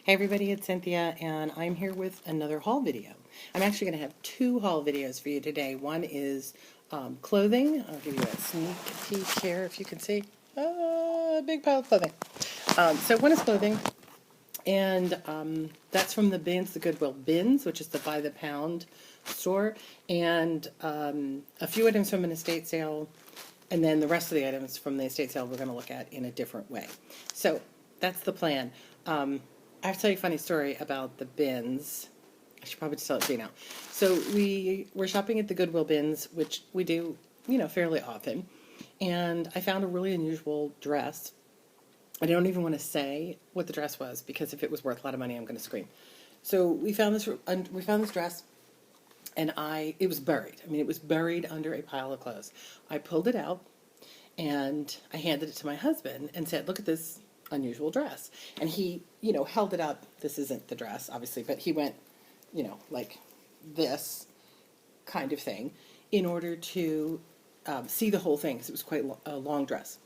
Hey everybody, it's Cynthia and I'm here with another haul video. I'm actually going to have two haul videos for you today. One is clothing. I'll give you a sneak peek here if you can see. A big pile of clothing. So one is clothing, and that's from the bins, the Goodwill Bins, which is the by the pound store, and a few items from an estate sale, and then the rest of the items from the estate sale we're going to look at in a different way. So that's the plan. I have to tell you a funny story about the bins. I should probably just tell it to you now. So we were shopping at the Goodwill Bins, which we do, fairly often. And I found a really unusual dress. I don't even want to say what the dress was, because if it was worth a lot of money, I'm going to scream. So we found this dress, and it was buried. I mean, it was buried under a pile of clothes. I pulled it out, and I handed it to my husband and said, "Look at this unusual dress." And he, held it up. This isn't the dress, obviously, but he went, like this kind of thing in order to see the whole thing, because it was quite a long dress.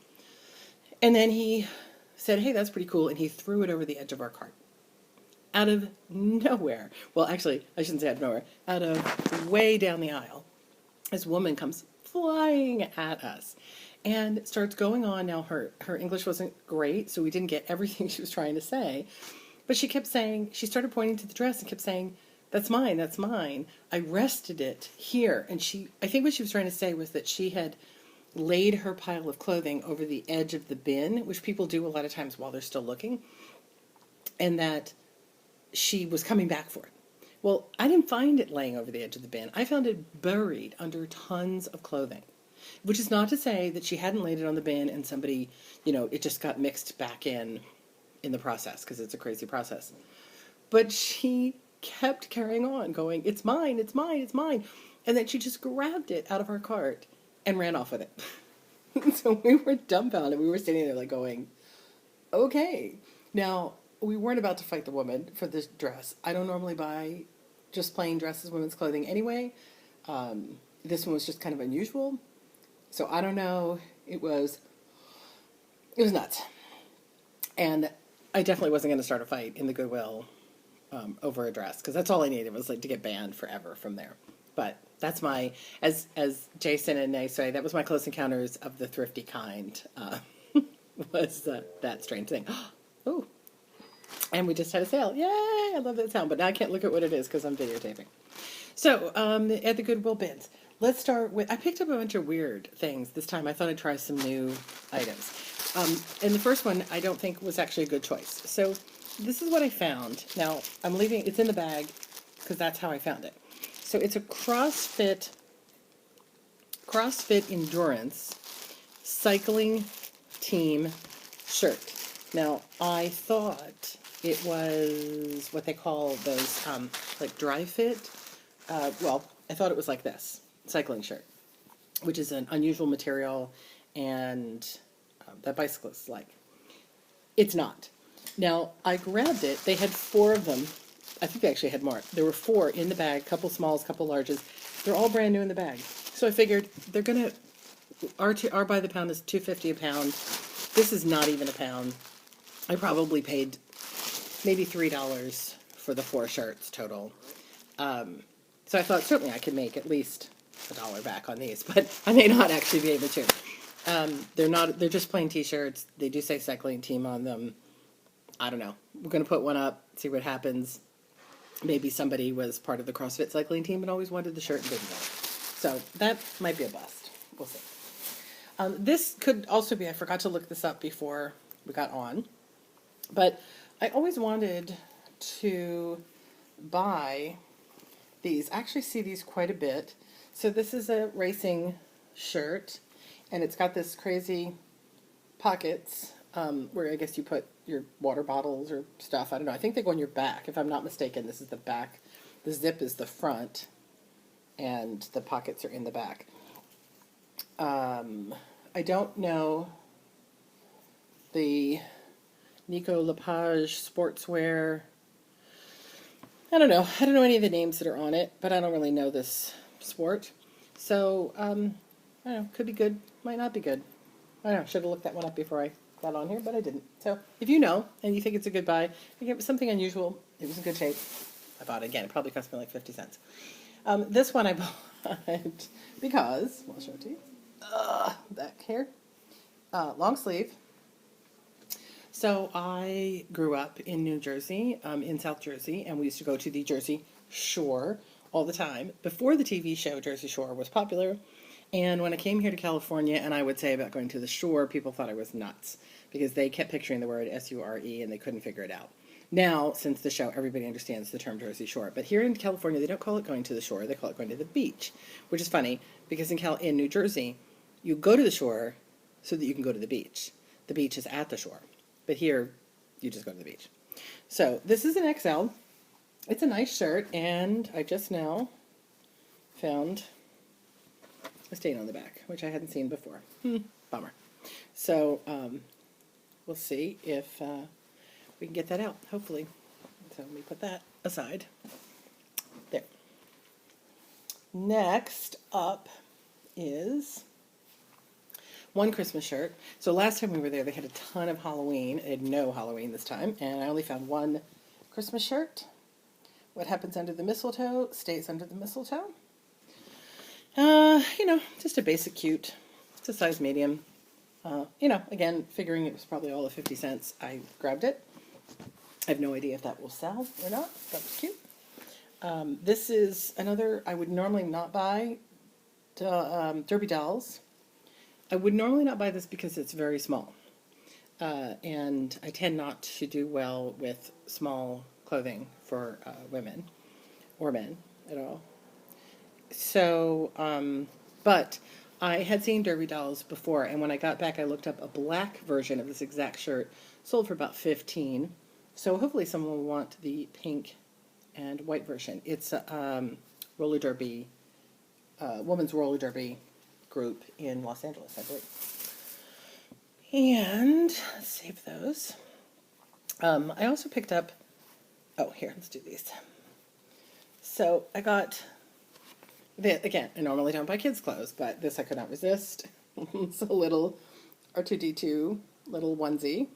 And then he said, "Hey, that's pretty cool." And he threw it over the edge of our cart. Out of nowhere. Well, actually, I shouldn't say out of nowhere. Out of way down the aisle, this woman comes flying at us and starts going on. Now, her English wasn't great, so we didn't get everything she was trying to say. But she kept saying, she started pointing to the dress and kept saying, "That's mine, that's mine. I rested it here." And I think what she was trying to say was that she had laid her pile of clothing over the edge of the bin, which people do a lot of times while they're still looking, and that she was coming back for it. Well, I didn't find it laying over the edge of the bin. I found it buried under tons of clothing, which is not to say that she hadn't laid it on the bin and somebody, it just got mixed back in the process, because it's a crazy process. But she kept carrying on, going, "It's mine, it's mine, it's mine." And then she just grabbed it out of our cart and ran off with it. So we were dumbfounded. We were standing there like going, okay. Now, we weren't about to fight the woman for this dress. I don't normally buy just plain dresses, women's clothing anyway. This one was just kind of unusual. So I don't know. It was nuts. And I definitely wasn't going to start a fight in the Goodwill over a dress, because that's all I needed was to get banned forever from there. But that's my, as Jason and Nay say, that was my close encounters of the thrifty kind, was that strange thing. Oh, and we just had a sale. Yay! I love that sound, but now I can't look at what it is because I'm videotaping. So, at the Goodwill Bins, let's start with, I picked up a bunch of weird things this time. I thought I'd try some new items. And the first one I don't think was actually a good choice. So this is what I found. Now, it's in the bag because that's how I found it. So it's a CrossFit Endurance cycling team shirt. Now, I thought it was what they call those, like dry fit. Well, I thought it was like this, cycling shirt, which is an unusual material, and that bicyclists like. It's not. Now, I grabbed it. They had 4 of them. I think they actually had more. There were 4 in the bag, couple smalls, couple larges. They're all brand new in the bag. So I figured they're going to, our by the pound is $2.50 a pound. This is not even a pound. I probably paid maybe $3 for the 4 shirts total. So I thought certainly I could make at least $1 back on these, but I may not actually be able to. They're just plain t-shirts. They do say cycling team on them. I don't know. We're going to put one up, see what happens. Maybe somebody was part of the CrossFit cycling team and always wanted the shirt and didn't get it. So that might be a bust. We'll see. This could also be, I forgot to look this up before we got on, but I always wanted to buy these. I actually see these quite a bit. So this is a racing shirt, and it's got this crazy pockets where I guess you put your water bottles or stuff. I don't know. I think they go on your back. If I'm not mistaken, this is the back. The zip is the front, and the pockets are in the back. I don't know the Nico Lepage sportswear. I don't know any of the names that are on it, but I don't really know this sport. So, I don't know, could be good, might not be good. I don't know, should have looked that one up before I that on here, but I didn't. So if you know and you think it's a good buy, I it was something unusual. It was in good shape. I bought it again. It probably cost me like 50 cents. This one I bought because, well, I'll show it to you. Back here. Long sleeve. So I grew up in New Jersey, in South Jersey, and we used to go to the Jersey Shore all the time before the TV show Jersey Shore was popular. And when I came here to California and I would say about going to the shore, people thought I was nuts because they kept picturing the word S-U-R-E and they couldn't figure it out. Now, since the show, everybody understands the term Jersey Shore. But here in California, they don't call it going to the shore. They call it going to the beach, which is funny because in New Jersey, you go to the shore so that you can go to the beach. The beach is at the shore. But here, you just go to the beach. So this is an XL. It's a nice shirt, and I just now found a stain on the back, which I hadn't seen before. Bummer. So we'll see if we can get that out, hopefully. So let me put that aside. There. Next up is one Christmas shirt. So last time we were there, they had a ton of Halloween. They had no Halloween this time, and I only found one Christmas shirt. What happens under the mistletoe stays under the mistletoe. Just a basic cute. It's a size medium. Again, figuring it was probably all of 50 cents, I grabbed it. I have no idea if that will sell or not. That was cute. This is another, I would normally not buy Derby Dolls. I would normally not buy this because it's very small. And I tend not to do well with small clothing for women or men at all. So, but I had seen Derby Dolls before, and when I got back, I looked up a black version of this exact shirt, sold for about $15. So hopefully someone will want the pink and white version. It's a roller derby, women's roller derby group in Los Angeles, I believe. And let's save those. I also picked up, here, let's do these. So I got, again, I normally don't buy kids' clothes, but this I could not resist. It's a little R2-D2 little onesie.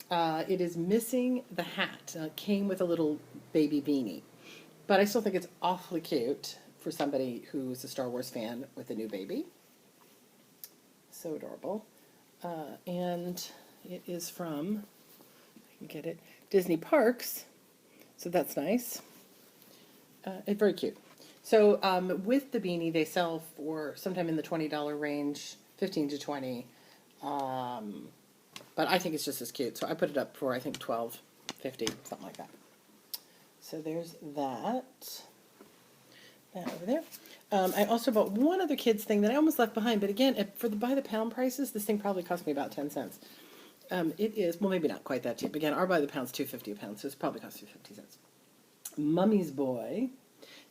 It is missing the hat. It came with a little baby beanie, but I still think it's awfully cute for somebody who's a Star Wars fan with a new baby. So adorable. And it is from, I can get it, Disney Parks. So that's nice. It's very cute. So with the beanie, they sell for sometime in the $20 range, 15 to 20. But I think it's just as cute. So I put it up for, I think, $12.50, something like that. So there's that. That over there. I also bought one other kids thing that I almost left behind. But again, by the pound prices, this thing probably cost me about 10 cents. It is, well, maybe not quite that cheap. Again, our by the pound's $2.50 a pound, so it's probably cost you 50 cents. Mummy's Boy.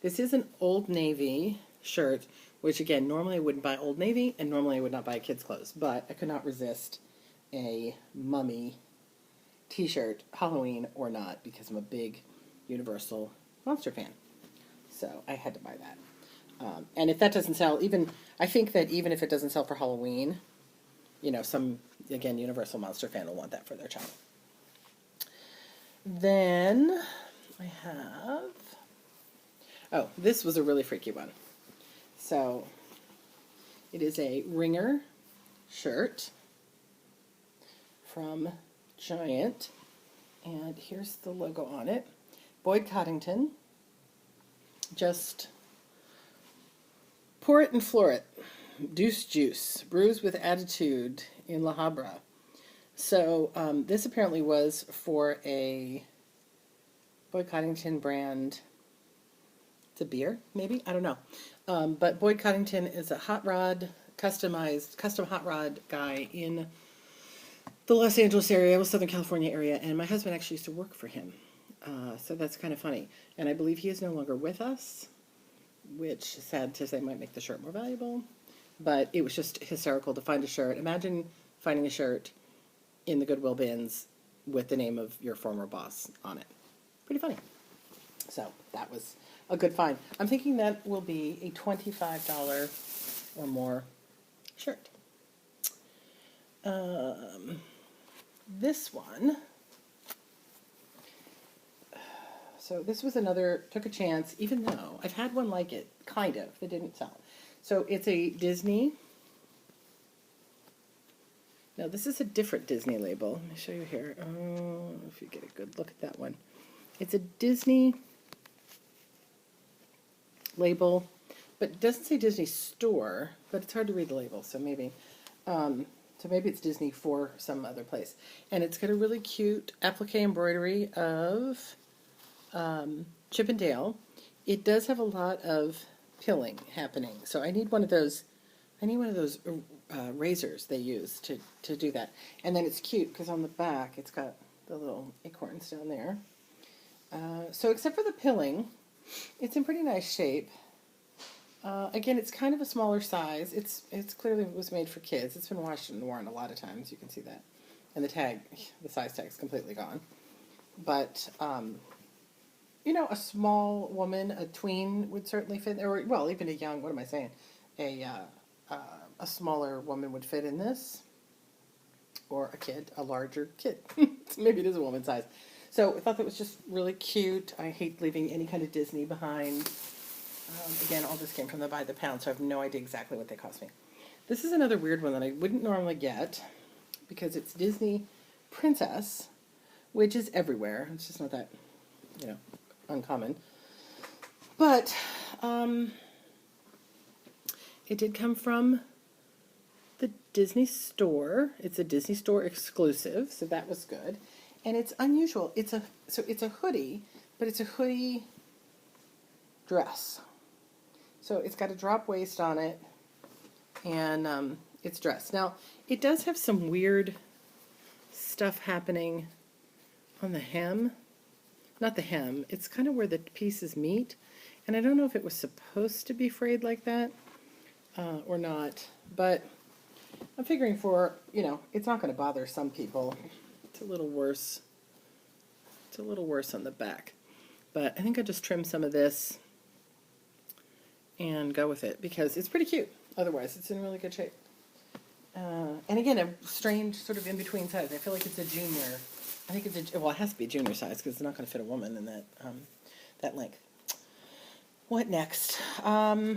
This is an Old Navy shirt, which again, normally I wouldn't buy Old Navy, and normally I would not buy kids' clothes, but I could not resist a Mummy t-shirt, Halloween or not, because I'm a big Universal Monster fan. So I had to buy that. And if that doesn't sell, I think that even if it doesn't sell for Halloween, some, again, Universal Monster fan will want that for their child. Then I have, this was a really freaky one. So it is a Ringer shirt from Giant, and here's the logo on it. Boyd Coddington. Just pour it and floor it. Deuce juice. Brews with attitude in La Habra. So this apparently was for a Boyd Coddington brand. It's a beer, maybe? I don't know. But Boyd Coddington is a hot rod, custom hot rod guy in the Los Angeles area, Southern California area, and my husband actually used to work for him. So that's kind of funny. And I believe he is no longer with us, which, sad to say, might make the shirt more valuable. But it was just hysterical to find a shirt. Imagine finding a shirt in the Goodwill Bins with the name of your former boss on it. Pretty funny. So that was a good find. I'm thinking that will be a $25 or more shirt. this one, so this was another, took a chance, even though I've had one like it, kind of, that didn't sell. So it's a Disney. Now this is a different Disney label. Let me show you here. Oh, if you get a good look at that one. It's a Disney label, but it doesn't say Disney Store, but it's hard to read the label, so maybe. So maybe it's Disney for some other place. And it's got a really cute applique embroidery of Chip and Dale. It does have a lot of pilling happening, so I need one of those. I need one of those razors they use to do that. And then it's cute because on the back it's got the little acorns down there. So except for the pilling, it's in pretty nice shape. Again, it's kind of a smaller size. It's clearly was made for kids. It's been washed and worn a lot of times. You can see that. And the tag, the size tag's completely gone. But you know, a small woman, a tween would certainly fit, or well, even a young. What am I saying? A smaller woman would fit in this, or a kid, a larger kid. Maybe it is a woman's size. So I thought that was just really cute. I hate leaving any kind of Disney behind. Again, all this came from the by the pound, so I have no idea exactly what they cost me. This is another weird one that I wouldn't normally get because it's Disney Princess, which is everywhere. It's just not that, you know, uncommon. But it did come from the Disney Store. It's a Disney Store exclusive, so that was good. And it's unusual. It's a hoodie, but it's a hoodie dress. So it's got a drop waist on it, and it's dressed. Now, it does have some weird stuff happening on the hem. Not the hem. It's kind of where the pieces meet. And I don't know if it was supposed to be frayed like that or not. But I'm figuring for, you know, it's not going to bother some people. It's a little worse. It's a little worse on the back. But I think I'll just trim some of this and go with it because it's pretty cute. Otherwise, it's in really good shape. And again, a strange sort of in-between size. I feel like it's a junior. I think it's well, it has to be a junior size because it's not going to fit a woman in that length. What next? I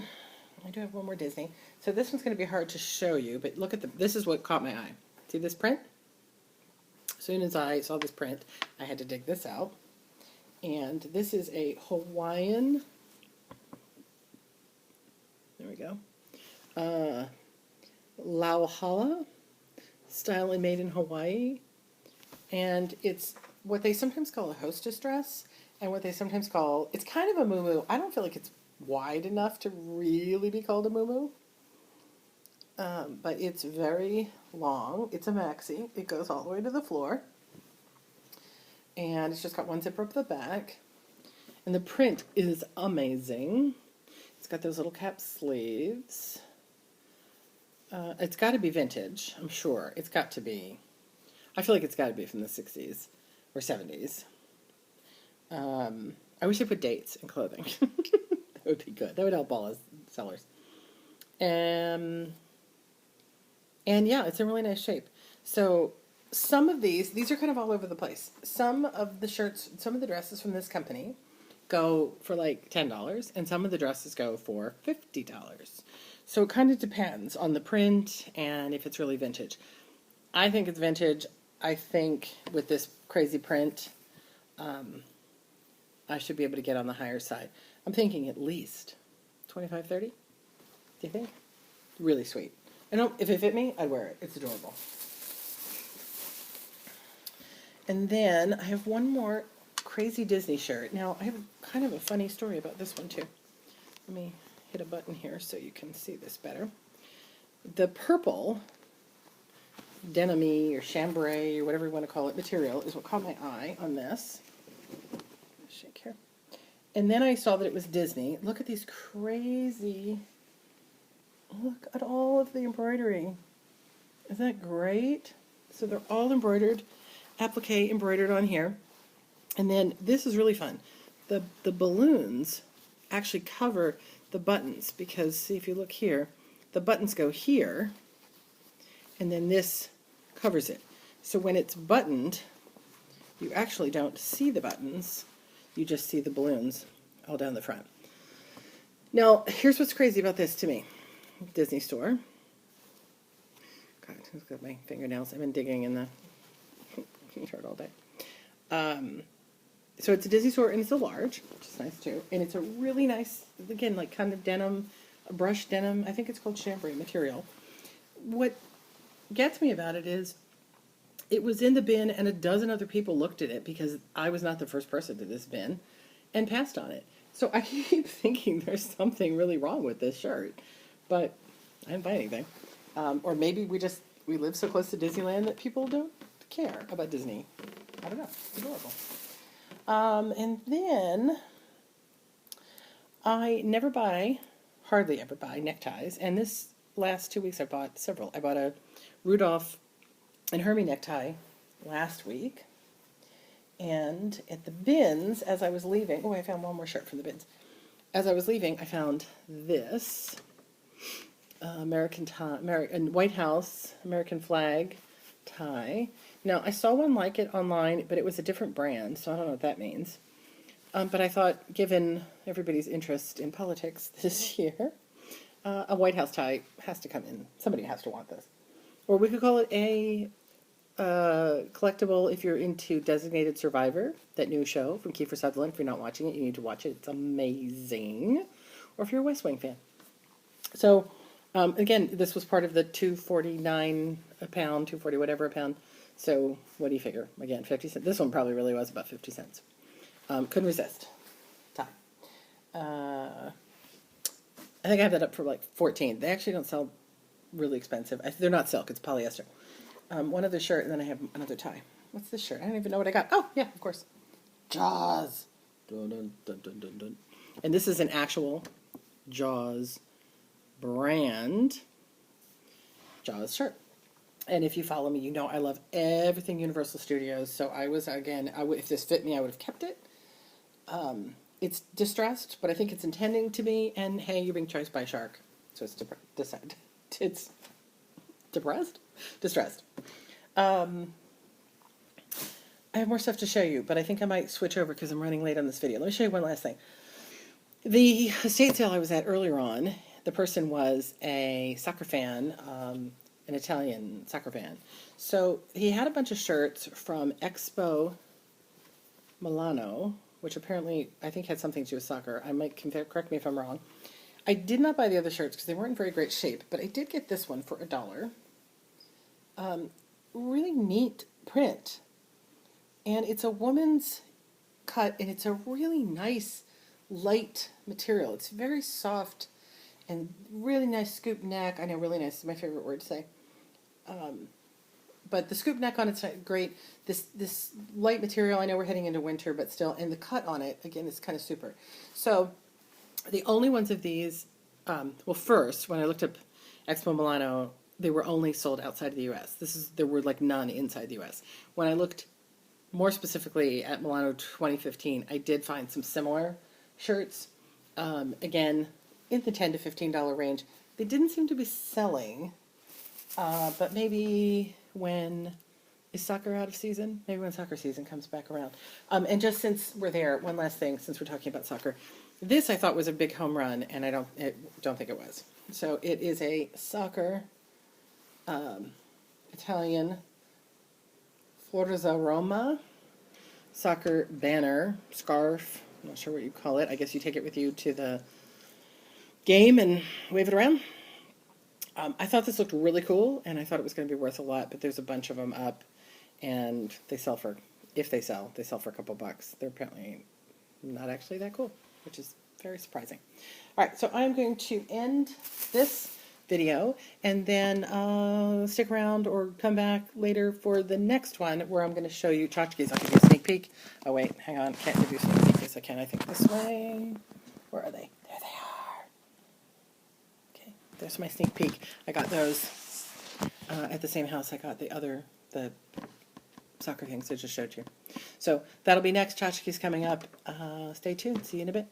do have one more Disney. So this one's going to be hard to show you, but look at this is what caught my eye. See this print? As soon as I saw this print, I had to dig this out. And this is a Hawaiian. There we go. Lauhala style and made in Hawaii. And it's what they sometimes call a hostess dress and what they sometimes call, it's kind of a muumuu. I don't feel like it's wide enough to really be called a muumuu. But it's very long. It's a maxi. It goes all the way to the floor. And it's just got one zipper up the back. And the print is amazing. It's got those little cap sleeves. It's got to be vintage, I'm sure. It's got to be. I feel like it's got to be from the 60s or 70s. I wish they put dates in clothing. That would be good. That would help all us sellers. And yeah, it's in really nice shape. So some of these are kind of all over the place. Some of the shirts, some of the dresses from this company go for like $10, and some of the dresses go for $50. So it kind of depends on the print and if it's really vintage. I think it's vintage. I think with this crazy print, I should be able to get on the higher side. I'm thinking at least 25, 30. Do you think? Really sweet. I know if it fit me, I'd wear it. It's adorable. And then I have one more crazy Disney shirt. Now, I have kind of a funny story about this one, too. Let me hit a button here so you can see this better. The purple denim-y or chambray or whatever you want to call it material is what caught my eye on this. Shake here. And then I saw that it was Disney. Look at these crazy... Look at all of the embroidery. Isn't that great? So they're all embroidered, applique embroidered on here. And then this is really fun. The balloons actually cover the buttons because, see, if you look here, the buttons go here, and then this covers it. So when it's buttoned, you actually don't see the buttons. You just see the balloons all down the front. Now, here's what's crazy about this to me. Disney store. God, I've got my fingernails. I've been digging in the shirt all day. So it's a Disney store, and it's a large, which is nice too. And it's a really nice, again, like kind of denim, brushed denim. I think it's called chambray material. What gets me about it is it was in the bin, and a dozen other people looked at it because I was not the first person to this bin and passed on it. So I keep thinking there's something really wrong with this shirt, but I didn't buy anything. Or maybe we live so close to Disneyland that people don't care about Disney. I don't know. It's adorable. And then I hardly ever buy neckties. And this last 2 weeks I bought several. I bought a Rudolph and Hermie necktie last week. And at the bins, as I was leaving, I found one more shirt from the bins. As I was leaving, I found this White House American flag tie. Now, I saw one like it online, but it was a different brand, so I don't know what that means. But I thought, given everybody's interest in politics this year, a White House tie has to come in. Somebody has to want this. Or we could call it a collectible if you're into Designated Survivor, that new show from Kiefer Sutherland. If you're not watching it, you need to watch it. It's amazing. Or if you're a West Wing fan. So, again, this was part of the $2.49 a pound, $2.40 whatever a pound. So, what do you figure? Again, 50 cents. This one probably really was about 50 cents. Couldn't resist. Tie. I think I have that up for like 14. They actually don't sell really expensive. They're not silk. It's polyester. One other shirt, and then I have another tie. What's this shirt? I don't even know what I got. Oh, yeah, of course. Jaws. Dun, dun, dun, dun, dun, dun. And this is an actual Jaws brand Jaws shirt. And if you follow me, you know I love everything Universal Studios. So I was, again, if this fit me, I would have kept it. It's distressed, but I think it's intending to be. And hey, you're being chased by a shark. So it's it's depressed? Distressed. I have more stuff to show you, but I think I might switch over because I'm running late on this video. Let me show you one last thing. The estate sale I was at earlier on, the person was a soccer fan, an Italian soccer fan. So he had a bunch of shirts from Expo Milano, which apparently I think had something to do with soccer. I might correct me if I'm wrong. I did not buy the other shirts because they weren't in very great shape, but I did get this one for $1. Really neat print. And it's a woman's cut, and it's a really nice, light material. It's very soft and really nice scoop neck. I know, really nice is my favorite word to say. But the scoop neck on it's great. This light material, I know we're heading into winter, but still, and the cut on it, again, is kind of super. So the only ones of these, well, first, when I looked up Expo Milano, they were only sold outside of the U.S. There were like none inside the U.S. When I looked more specifically at Milano 2015, I did find some similar shirts. Again, in the $10 to $15 range. They didn't seem to be selling, but maybe is soccer out of season? Maybe when soccer season comes back around. And just since we're there, one last thing, since we're talking about soccer. This I thought was a big home run, and I don't think it was. So it is a soccer Italian Forza Roma soccer banner, scarf, I'm not sure what you call it. I guess you take it with you to the game and wave it around. I thought this looked really cool, and I thought it was going to be worth a lot, but there's a bunch of them up, and they sell for a couple bucks. They're apparently not actually that cool, which is very surprising. All right, so I'm going to end this video, and then stick around or come back later for the next one where I'm going to show you tchotchkes. I'll give you a sneak peek. Oh wait, hang on, can't give you a sneak peek. Yes, I can. I think this way. Where are they? There they are. Okay, there's my sneak peek. I got those at the same house I got the soccer things I just showed you. So that'll be next. Tchotchkes coming up. Stay tuned. See you in a bit.